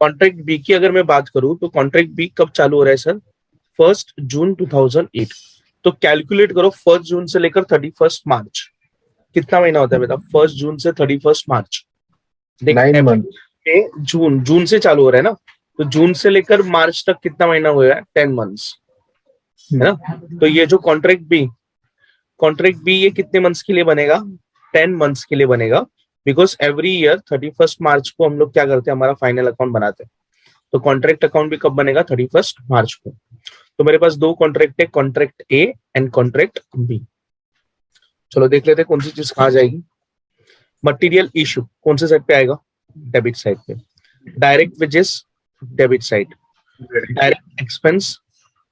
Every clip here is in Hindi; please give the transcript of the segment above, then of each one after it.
कॉन्ट्रैक्ट बी की अगर मैं बात करूं तो कॉन्ट्रैक्ट बी कब चालू हो रहा है सर? 1 जून 2008। तो कैलकुलेट करो 1 जून से लेकर 31 मार्च, कितना महीना होता है बेटा? 1 जून से 31 मार्च। देख 9 अप्रैल, months। मई, जून से चालू हो रहा है ना, तो जून से लेकर मार्च तक कितना महीना हुआ है? 10 मंथ्स, है ना? तो ये जो कॉन्ट्रैक्ट बी ये कितने मंथ्स के लिए बनेगा? 10 मंथ्स के लिए बनेगा। बिकॉज एवरी ईयर 31 मार्च को हम लोग क्या करते हैं, हमारा फाइनल अकाउंट बनाते हैं। तो कॉन्ट्रैक्ट अकाउंट भी कब बनेगा? 31 मार्च को। तो मेरे पास दो कॉन्ट्रैक्ट है, contract A and contract B. चलो देख लेते हैं कौन सी चीज कहाँ जाएगी। मटेरियल इशू कौन से साइड पे आएगा? डेबिट साइड पे। Direct wages debit side. Direct expense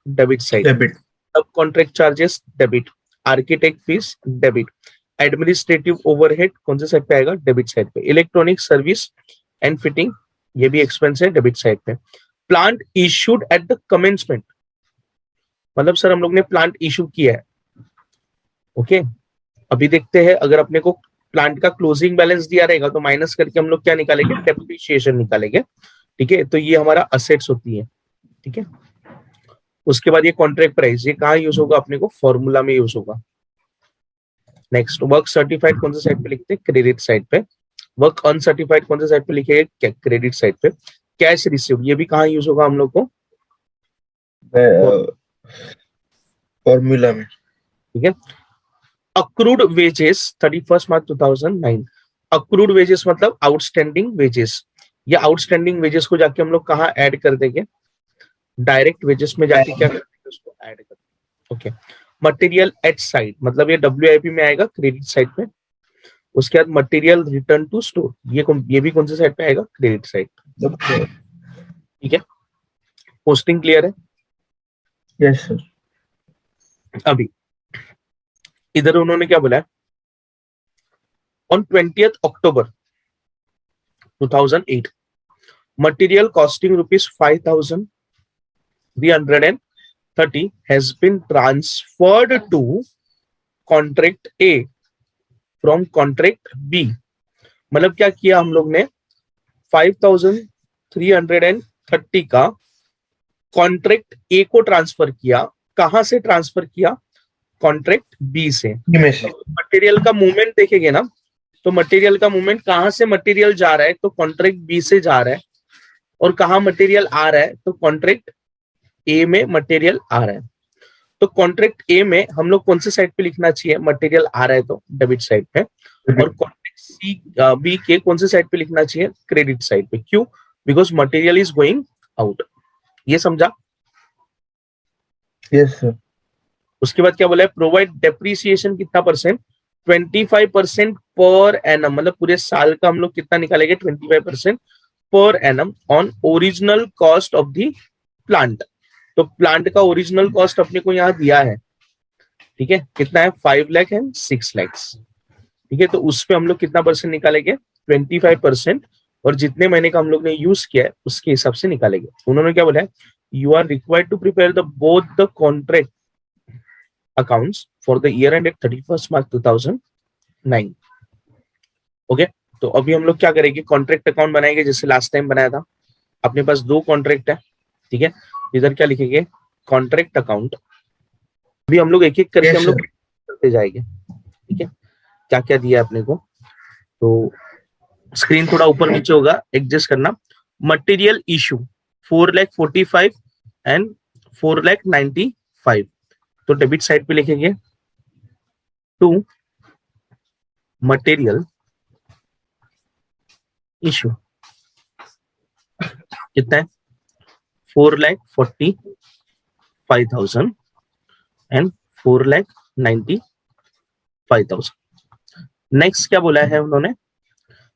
debit side. Debit. Subcontract charges debit. Architect fees debit. Administrative overhead कौन से साइड पे आएगा? डेबिट साइड पे। इलेक्ट्रॉनिक सर्विस एंड फिटिंग ये भी एक्सपेंस है, डेबिट साइड पे। Plant issued at the commencement, मतलब सर हम लोग ने प्लांट इशू किया है, ओके। अभी देखते हैं, अगर अपने को प्लांट का क्लोजिंग बैलेंस दिया रहेगा तो माइनस करके हम लोग क्या निकालेंगे? डेप्रिसिएशन निकालेंगे, ठीक है। तो ये हमारा असेट्स होती है, ठीक है। उसके बाद ये कॉन्ट्रैक्ट प्राइस, ये कहाँ यूज होगा? अपने को फॉर्मूला में यूज होगा। नेक्स्ट, वर्क सर्टिफाइड कौन से साइड पे लिखते हैं? क्रेडिट साइड पे। वर्क अनसर्टिफाइड कौन से साइड पे लिखेंगे? क्रेडिट साइड पे। कैश रिसीव ये भी कहाँ यूज होगा हम लोग को? फॉर्मूला में, ठीक है। Accrued wages 31 March 2009। Accrued wages मतलब आउटस्टैंडिंग वेजेस। या आउटस्टैंडिंग वेजेस को जाके हम लोग कहाँ ऐड कर देंगे? डायरेक्ट वेजेस में जाके क्या कर देंगे? उसको ऐड कर देंगे, ओके। मटेरियल एट साइड मतलब ये डब्ल्यूआईपी में आएगा, क्रेडिट साइड पे। उसके बाद मटेरियल रिटर्न टू स्टोर, ये भी कौन से साइड पे आएगा? क्रेडिट साइड पे, ठीक है। पोस्टिंग क्लियर है? Yes sir. अभी इधर उन्होंने क्या बोला है? On 20th October 2008 material costing rupees 5,330 has been transferred to contract A from contract B। मतलब क्या किया हम लोग ने? 5,330 का कॉन्ट्रैक्ट ए को ट्रांसफर किया। कहां से ट्रांसफर किया? कॉन्ट्रैक्ट बी से। मटेरियल का मूवमेंट देखेंगे ना, तो मटेरियल का मूवमेंट कहां से मटेरियल जा रहा है? तो कॉन्ट्रैक्ट बी से जा रहा है। और कहां मटेरियल आ रहा है? तो कॉन्ट्रैक्ट ए में मटेरियल आ रहा है। तो कॉन्ट्रैक्ट ए में हम लोग कौन से साइड पे लिखना चाहिए? मटेरियल आ रहा है तो डेबिट साइड पे। और कॉन्ट्रैक्ट सी बी के कौन से साइड पे लिखना चाहिए? क्रेडिट साइड पे। क्यों? Because material is going out. ये समझा? Yes sir. उसके बाद क्या बोला है? प्रोवाइड डेप्रिसिएशन कितना परसेंट? 25% पर एनम, मतलब पूरे साल का हम लोग कितना निकालेंगे? 25% per annum on original cost of the plant. तो प्लांट का ओरिजिनल कॉस्ट अपने को यहाँ दिया है, ठीक है। कितना है? 5 लाख एंड 6 लाख, ठीक है। तो उस पे हम लोग कितना परसेंट निकालेंगे? 25%। और जितने महीने का हम लोग ने यूज किया है उसके हिसाब से निकालेंगे। उन्होंने क्या बोला है? You are required to prepare the both the contract accounts for the year end at 31 March 2009, okay. तो अभी हम लोग क्या करेंगे? कॉन्ट्रैक्ट अकाउंट बनाएंगे जैसे लास्ट टाइम बनाया था। अपने पास दो कॉन्ट्रैक्ट है, ठीक है। इधर क्या लिखेंगे? Contract account. अभी हम लोग एक एक करके हम लोग करते जाएंगे, ठीक है। क्या क्या दिया है अपने को, तो स्क्रीन थोड़ा ऊपर नीचे होगा, एडजस्ट करना। Material issue 4,45,000 and 4,95,000। तो डेबिट साइड पे लिखेंगे टू मटेरियल इशू कितना है? 4,45,000 एंड 4,95,000। नेक्स्ट क्या बोला है उन्होंने?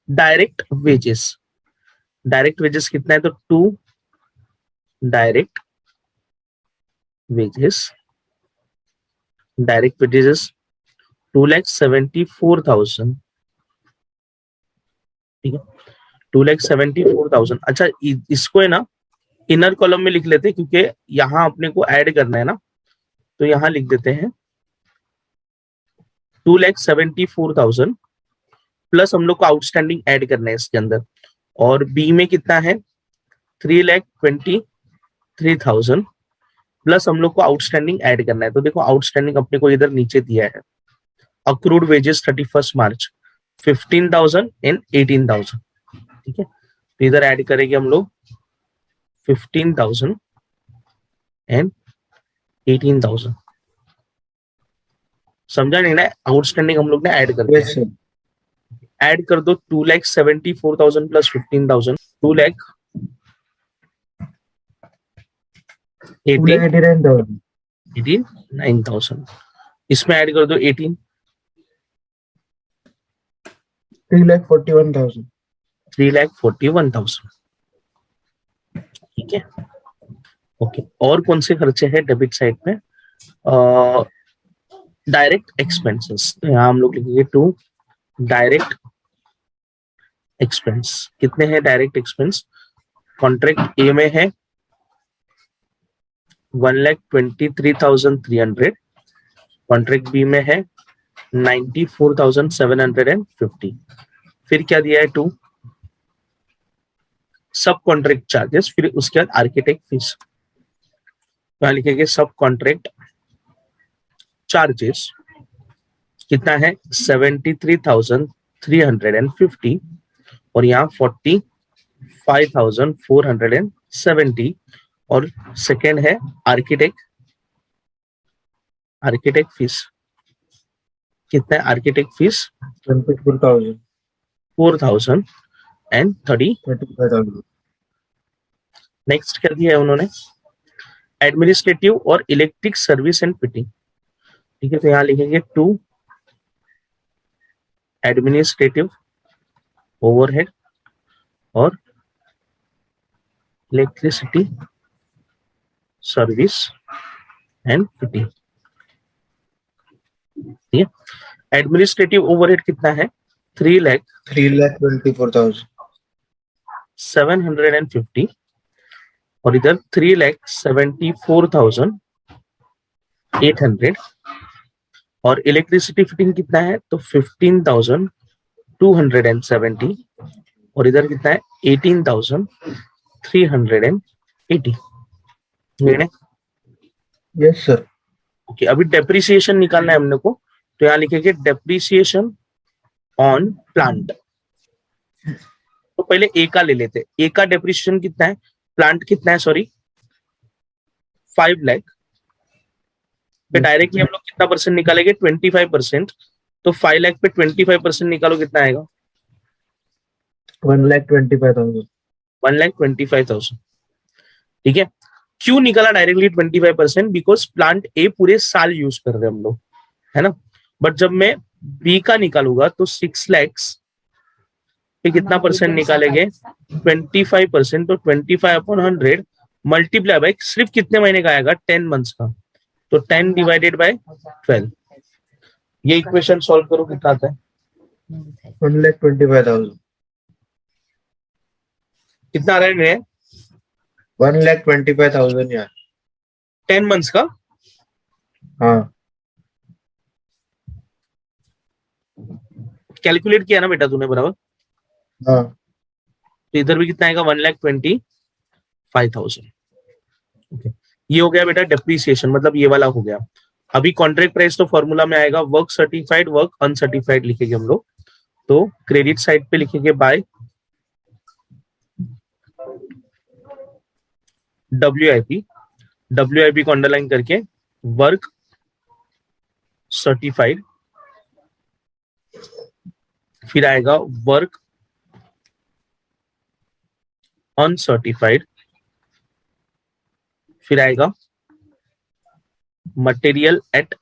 Direct wages. डायरेक्ट वेजेस कितना है? तो 2 डायरेक्ट वेजेस, डायरेक्ट वेजेस 2,74,000, ठीक है। 2,74,000। अच्छा इसको है ना इनर कॉलम में लिख लेते हैं, क्योंकि यहां अपने को ऐड करना है ना, तो यहां लिख देते हैं 2,74,000 प्लस हम लोग को आउटस्टैंडिंग ऐड करना है इसके अंदर। और बी में कितना है? 3,23,000 प्लस हम लोग को आउटस्टैंडिंग ऐड करना है। तो देखो आउटस्टैंडिंग अपने को इधर नीचे दिया है, अक्रूड वेजेस 31 मार्च 15,000 एंड 18,000, ठीक है। तो इधर ऐड करेंगे हम लोग 15,000 एंड 18,000। समझा नहीं ना, आउटस्टैंडिंग हम लोग ने ऐड कर दिया। Yes, sir. ऐड कर दो 2,74,000 प्लस 15,000, 2,89,000. 2,89,000। इसमें ऐड कर दो 18, 3,41,000. 3,41,000, ठीक है। ओके, और कौन से खर्चे हैं डेबिट साइड पे? डायरेक्ट एक्सपेंसेस, तो यहाँ हम लोग लिखेंगे टू डायरेक्ट एक्सपेंस। कितने हैं डायरेक्ट एक्सपेंस? कॉन्ट्रैक्ट ए में है 1,23,300, कॉन्ट्रैक्ट बी में है 94,750। फिर क्या दिया है? 2 सब कॉन्ट्रैक्ट चार्जेस, फिर उसके बाद आर्किटेक्ट फीस। यहाँ लिखेंगे सब कॉन्ट्रैक्ट चार्जेस कितना है? 73,350 और यहाँ 45,470 और सेकेंड है आर्किटेक्ट फीस। कितना है आर्किटेक्ट फीस? 24,000. 4,030। 35,000. नेक्स्ट क्या दिया है उन्होंने? एडमिनिस्ट्रेटिव और इलेक्ट्रिक सर्विस एंड फिटिंग, ठीक है। तो यहाँ लिखेंगे 2 एडमिनिस्ट्रेटिव ओवरहेड और इलेक्ट्रिसिटी सर्विस एंड फिटिंग, ठीक है। एडमिनिस्ट्रेटिव ओवरहेड कितना है? 3,07,50 और इधर 3,74,800 और इलेक्ट्रिसिटी फिटिंग कितना है? तो 15,270 और इधर कितना है? 18,380। Yes, sir. ओके, अभी डेप्रिसिएशन निकालना है हमने को, तो यहाँ लिखेंगे डेप्रिसिएशन ऑन प्लांट। तो पहले ए का ले लेते, ए का डेप्रिसिएशन कितना है? प्लांट कितना है? सॉरी 5 लाख पे डायरेक्टली हम लोग कितना परसेंट निकालेंगे? 25%। तो 5 लाख पे 25% निकालो, कितना आएगा? 1,25,000. 1,25,000, ठीक है। क्यों निकाला डायरेक्टली 25%? बिकॉज प्लांट ए पूरे साल यूज कर रहे हैं हम लोग, है ना। बट जब मैं बी का निकालूंगा तो 6 लाख पे कितना परसेंट निकालेंगे? 25%। तो 25/100 मल्टीप्लाई बाय सिर्फ कितने महीने का आएगा? 10 मंथ्स का। तो 10 डिवाइडेड बाय 12। ये इक्वेशन सॉल्व करो, कितना आता है? 1,25,000. कितना आ रहा है? 1,25,000 यार. 10 मंथ्स का। हाँ. कैलकुलेट किया ना बेटा तूने बराबर? हाँ. तो इधर भी कितना आएगा? 1,25,000। ओके, ये हो गया बेटा डेप्रिसिएशन, मतलब ये वाला हो गया। अभी कॉन्ट्रैक्ट प्राइस तो फॉर्मूला में आएगा, वर्क सर्टिफाइड वर्क अनसर्टिफाइड लिखेंगे हम लोग। तो क्रेडिट साइड पे लिखेंगे बाय WIP को अंडरलाइन करके वर्क सर्टिफाइड, फिर आएगा वर्क अनसर्टिफाइड, फिर आएगा मटेरियल एट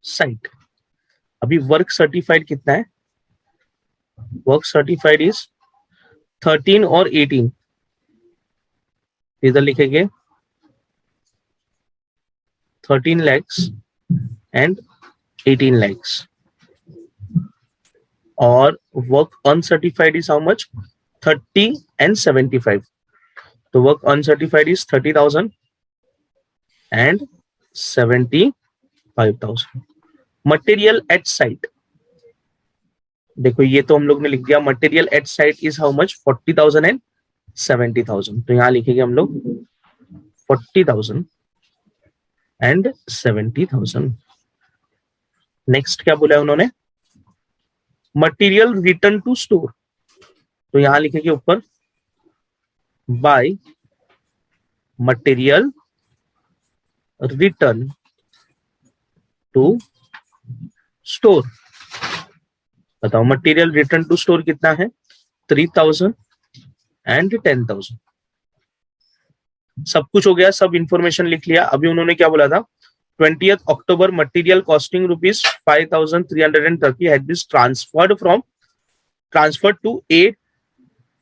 साइट। अभी वर्क सर्टिफाइड कितना है? वर्क सर्टिफाइड इज 13 और 18, इधर लिखेंगे 13 lakhs एंड 18 lakhs। और work uncertified is how much? 30 and 75। तो work uncertified is 30,000 and 75,000। Material at site, देखो ये तो हम लोग ने लिख दिया, material at site is how much? 40,000 and 70,000। तो यहाँ लिखेंगे हम लोग 40,000 एंड 70,000। नेक्स्ट क्या बोला है उन्होंने, मटेरियल रिटर्न टू स्टोर। तो यहां लिखेंगे ऊपर by material return to store. बताओ मटेरियल रिटर्न टू स्टोर कितना है, 3,000 एंड 10,000। सब कुछ हो गया, सब इंफॉर्मेशन लिख लिया। अभी उन्होंने क्या बोला था, 20th October material costing ₹5,330 had been transferred to A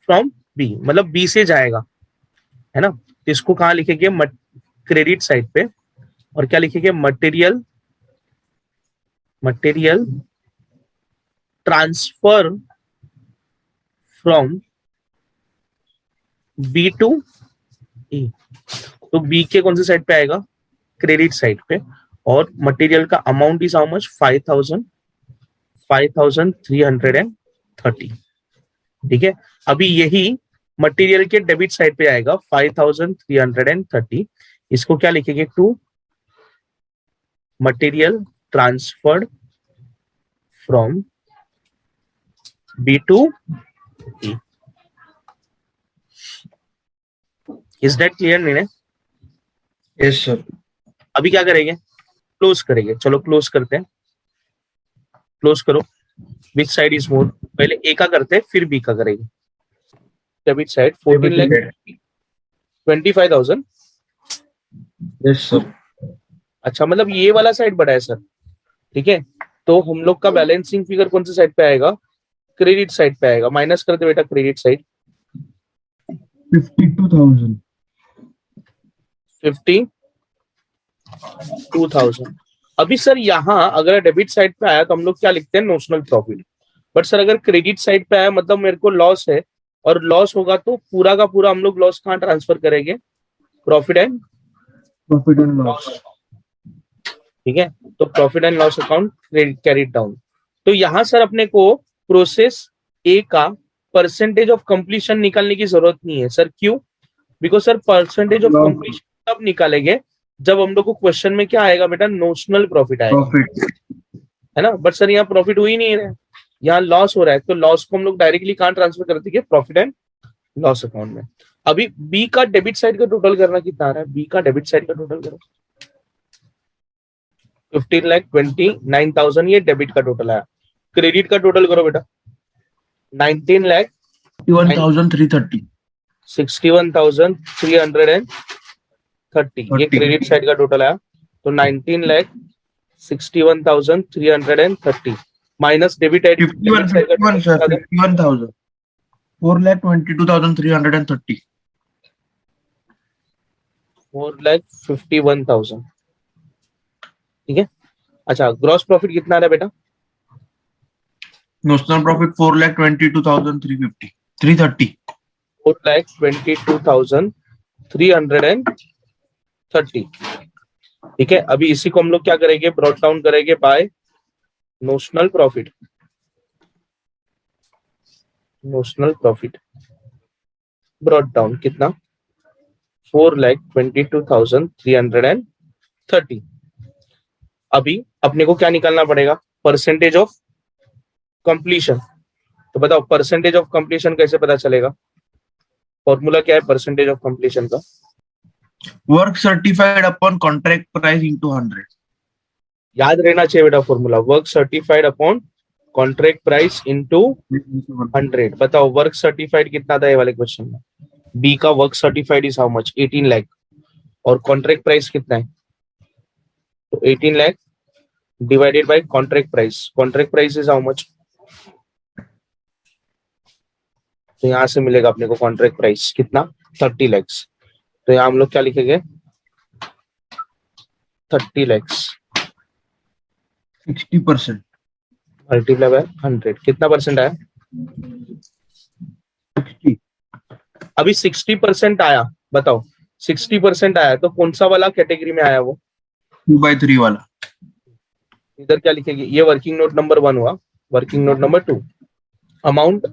from B, मतलब बी से जाएगा, है ना। तो इसको कहाँ लिखेंगे, क्रेडिट साइड पे, और क्या लिखेंगे, material transfer from B to E. तो बी के कौन सी साइड पे आएगा, क्रेडिट साइड पे, और मटेरियल का अमाउंट इज हाउ मच, 5,330। ठीक है, अभी यही मटेरियल के डेबिट साइड पे आएगा 5,330। इसको क्या लिखेंगे, to material transferred from B to E. Is that clear नीने? Yes sir. अभी क्या करेंगे, क्लोज करेंगे। चलो क्लोज करते हैं, क्लोज करो। विच साइड इज मोर, पहले ए का करते हैं फिर बी का करेंगे। Debit side 14,25,000। Yes sir. अच्छा, मतलब ये वाला साइड बड़ा है सर, ठीक है। तो हम लोग का बैलेंसिंग फिगर कौन सी साइड पे आएगा, क्रेडिट साइड पे आएगा। माइनस करते बेटा क्रेडिट साइड, 52,000। 52,000। अभी सर यहाँ अगर डेबिट साइड पे आया तो हम लोग क्या लिखते हैं, नोशनल प्रॉफिट। बट सर अगर क्रेडिट साइड पे आया मतलब मेरे को लॉस है, और लॉस होगा तो पूरा का पूरा हम लोग लॉस कहाँ ट्रांसफर करेंगे, प्रॉफिट एंड लॉस। ठीक है। तो profit and loss account carried down. तो यहाँ सर अपने को प्रोसेस ए का परसेंटेज ऑफ कंप्लीशन निकालने की जरूरत नहीं है सर। क्यों, because sir percentage of completion तब निकालेंगे जब हम लोग को क्वेश्चन में क्या आएगा बेटा, नोशनल प्रॉफिट आएगा, है ना। बट सर यहाँ प्रॉफिट हो ही नहीं रहा है, यहाँ लॉस हो रहा है। तो लॉस को हम लोग डायरेक्टली कहाँ ट्रांसफर कर देंगे, प्रॉफिट एंड लॉस अकाउंट में। अभी बी का डेबिट साइड का टोटल करना कितना आ रहा है, बी का डेबिट साइड का टोटल करो। 15,29,000 ये डेबिट का टोटल आया। क्रेडिट का टोटल करो बेटा, 19,330। 61,330 ये क्रेडिट साइड का टोटल आया। तो 19,61,330 माइनस डेबिट साइड का 51,000। 4,22,330। 4,51,000। ठीक है। अच्छा, ग्रॉस प्रॉफिट कितना आ रहा है बेटा, नोशनल प्रॉफिट 4,22,330। 4,22,330। ठीक है। अभी इसी को हम लोग क्या करेंगे, ब्रॉट डाउन करेंगे by notional profit. Notional profit brought down कितना, 4,22,330। अभी अपने को क्या निकालना पड़ेगा, परसेंटेज ऑफ कंप्लीशन। तो बताओ परसेंटेज ऑफ कंप्लीशन कैसे पता चलेगा, फॉर्मूला क्या है परसेंटेज ऑफ कंप्लीशन का, work certified upon contract price into 100। याद रहना चाहिए बेटा formula, work certified upon contract price into 100। बताओ वर्क सर्टिफाइड कितना था ये वाले क्वेश्चन में, बी का work certified is how much, 18 lakh, और कॉन्ट्रैक्ट प्राइस कितना है, तो 18 lakh divided by contract price. Contract price is how much, तो यहां से मिलेगा अपने को कॉन्ट्रैक्ट प्राइस कितना, 30 लाख। तो यहाँ हम लोग क्या लिखेंगे, 30 लाख 60% मल्टीप्लाई बाय 100 कितना परसेंट आया, 60। अभी 60% आया। बताओ 60% आया तो कौन सा वाला कैटेगरी में आया वो, 2/3 वाला। इधर क्या लिखेंगे, ये वर्किंग नोट नंबर 1 हुआ। Working note number 2, amount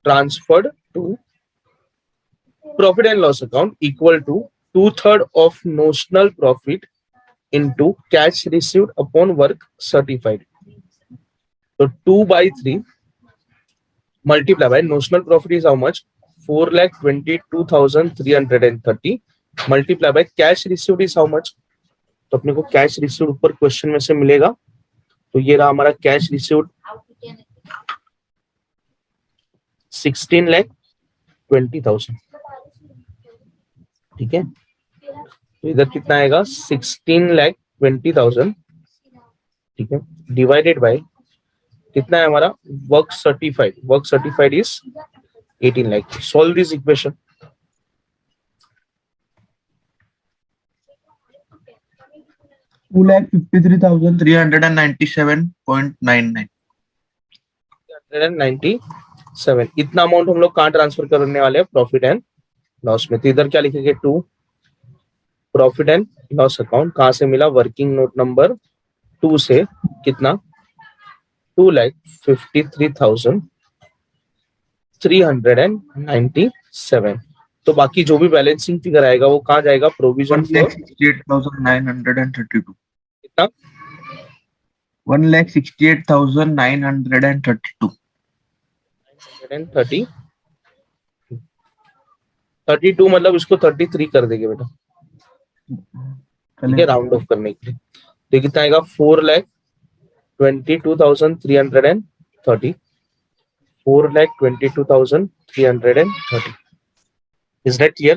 transferred to profit and loss account equal to 2/3 of notional profit into cash received upon work certified. So 2/3 multiply by notional profit is how much? 4,22,330 multiply by cash received is how much? तो अपने को कैश रिसीव्ड ऊपर क्वेश्चन में से मिलेगा, तो ये रहा हमारा कैश रिसीव्ड 16,20,000. ठीक है, तो इधर कितना आएगा? 16,20,000. ठीक है, डिवाइडेड बाय कितना है हमारा? Work certified. Work certified is 18 lakh. Solve this equation. Two lakh 53,397.99. 197. इतना अमाउंट हम लोग कहाँ ट्रांसफर करने वाले हैं? प्रॉफिट एंड लॉस में. तो इधर क्या लिखेंगे? 2 प्रॉफिट एंड लॉस अकाउंट. कहाँ से मिला? वर्किंग नोट नंबर 2 से. कितना? 2,53,397. तो बाकी जो भी बैलेंसिंग फिगर आएगा वो कहाँ जाएगा? Provision for 1,68,932. कितना? 1,68,932. 32 मतलब इसको 33 कर देंगे बेटा. ठीक है, राउंड ऑफ करने के लिए. तो कितना आएगा? 4,22,330. 4,22,330. Is that clear?